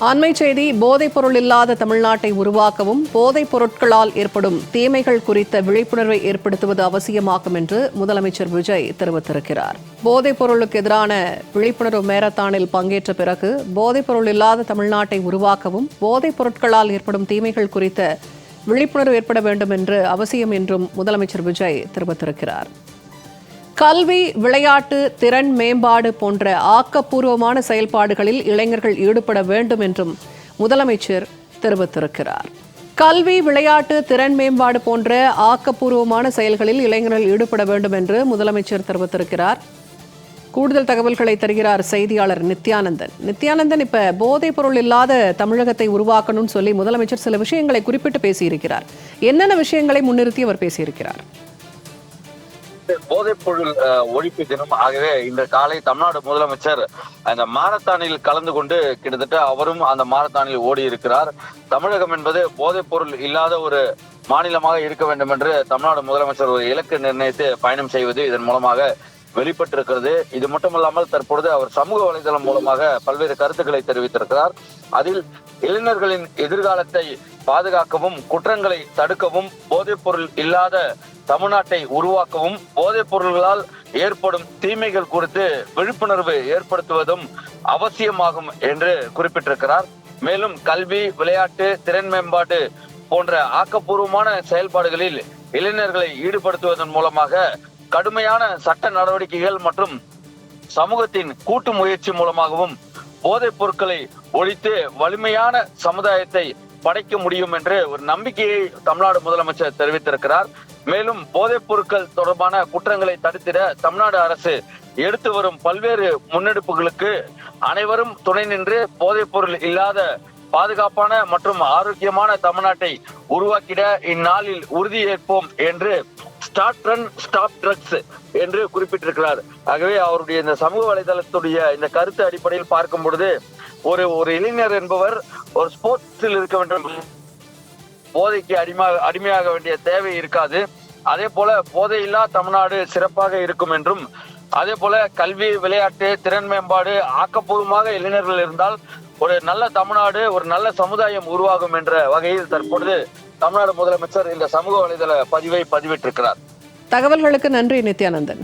அண்மை செய்தி. போதைப் பொருள் இல்லாத தமிழ்நாட்டை உருவாக்கவும் போதைப் பொருட்களால் ஏற்படும் தீமைகள் குறித்த விழிப்புணர்வை ஏற்படுத்துவது அவசியமாகும் என்று முதலமைச்சர் விஜய் தெரிவித்திருக்கிறார். போதைப் பொருளுக்கு எதிரான விழிப்புணர்வு மாரத்தானில் பங்கேற்ற பிறகு போதைப் பொருள் இல்லாத தமிழ்நாட்டை உருவாக்கவும் போதைப் பொருட்களால் ஏற்படும் தீமைகள் குறித்த விழிப்புணர்வு ஏற்பட வேண்டும் என்று அவசியம் என்றும் முதலமைச்சர் விஜய் தெரிவித்திருக்கிறார். கல்வி, விளையாட்டு, திறன் மேம்பாடு போன்ற ஆக்கப்பூர்வமான செயல்பாடுகளில் இளைஞர்கள் ஈடுபட வேண்டும் என்றும் முதலமைச்சர் தெரிவித்திருக்கிறார். கல்வி, விளையாட்டு, திறன் மேம்பாடு போன்ற ஆக்கப்பூர்வமான செயல்களில் இளைஞர்கள் ஈடுபட வேண்டும் என்று முதலமைச்சர் தெரிவித்திருக்கிறார். கூடுதல் தகவல்களை தருகிறார் செய்தியாளர் நித்யானந்தன். நித்யானந்தன், இப்ப போதைப் பொருள் இல்லாத தமிழகத்தை உருவாக்கணும்னு சொல்லி முதலமைச்சர் சில விஷயங்களை குறிப்பிட்டு பேசியிருக்கிறார். என்னென்ன விஷயங்களை முன்னிறுத்தி அவர் பேசியிருக்கிறார்? போதைப் பொருள் ஒழிப்பு தினம். ஆகவே இன்று காலை தமிழ்நாடு முதலமைச்சர் அந்த மாரத்தானில் கலந்து கொண்டு கிட்டத்தட்ட அவரும் அந்த மாரத்தானில் ஓடி இருக்கிறார். தமிழகம் என்பது போதைப் பொருள் இல்லாத ஒரு மாநிலமாக இருக்க வேண்டும் என்று தமிழ்நாடு முதலமைச்சர் ஒரு இலக்கு நிர்ணயித்து பயணம் செய்வது இதன் மூலமாக வெளிப்பட்டிருக்கிறது. இது மட்டுமல்லாமல் தற்பொழுது அவர் சமூக வலைதளம் மூலமாக பல்வேறு கருத்துக்களை தெரிவித்திருக்கிறார். அதில் இளைஞர்களின் எதிர்காலத்தை பாதுகாக்கவும், குற்றங்களை தடுக்கவும், போதைப் பொருள் இல்லாத தமிழ்நாட்டை உருவாக்கவும், போதைப் பொருள்களால் ஏற்படும் தீமைகள் குறித்து விழிப்புணர்வு ஏற்படுத்துவதும் அவசியமாகும் என்று குறிப்பிட்டிருக்கிறார். மேலும் கல்வி, விளையாட்டு, திறன் மேம்பாடு போன்ற ஆக்கப்பூர்வமான செயல்பாடுகளில் இளைஞர்களை ஈடுபடுத்துவதன் மூலமாக கடுமையான சட்ட நடவடிக்கைகள் மற்றும் சமூகத்தின் கூட்டு முயற்சி மூலமாகவும் போதைப் பொருட்களை ஒழித்து வலிமையான சமுதாயத்தை படைக்க முடியும் என்று ஒரு நம்பிக்கையை தமிழ்நாடு முதலமைச்சர் தெரிவித்திருக்கிறார். மேலும் போதைப் பொருட்கள் தொடர்பான குற்றங்களை தடுத்திட தமிழ்நாடு அரசு எடுத்து வரும் பல்வேறு முன்னெடுப்புகளுக்கு அனைவரும் துணை நின்று போதைப் பொருள் இல்லாத பாதுகாப்பான மற்றும் ஆரோக்கியமான தமிழ்நாட்டை உருவாக்கிட இந்நாளில் உறுதியேற்போம் என்று ஸ்டார்ட் ரன் ஸ்டாப் ட்ரக்ஸ் என்று குறிப்பிட்டிருக்கிறார். ஆகவே அவருடைய இந்த சமூக வலைதளத்துடைய இந்த கருத்து அடிப்படையில் பார்க்கும் பொழுது ஒரு இளைஞர் என்பவர் ஒரு ஸ்போர்ட்ஸில் இருக்க வேண்டும், போதைக்கு அடிமையாக வேண்டிய தேவை இருக்காது. அதே போல போதையில்லா தமிழ்நாடு சிறப்பாக இருக்கும் என்றும், அதே போல கல்வி, விளையாட்டு, திறன் மேம்பாடு ஆக்கப்பூர்வமாக இளைஞர்கள் இருந்தால் ஒரு நல்ல தமிழ்நாடு, ஒரு நல்ல சமுதாயம் உருவாகும் என்ற வகையில் தற்பொழுது தமிழ்நாடு முதலமைச்சர் இந்த சமூக வலைதள பதிவை பதிவிட்டிருக்கிறார். தகவல்களுக்கு நன்றி நித்யானந்தன்.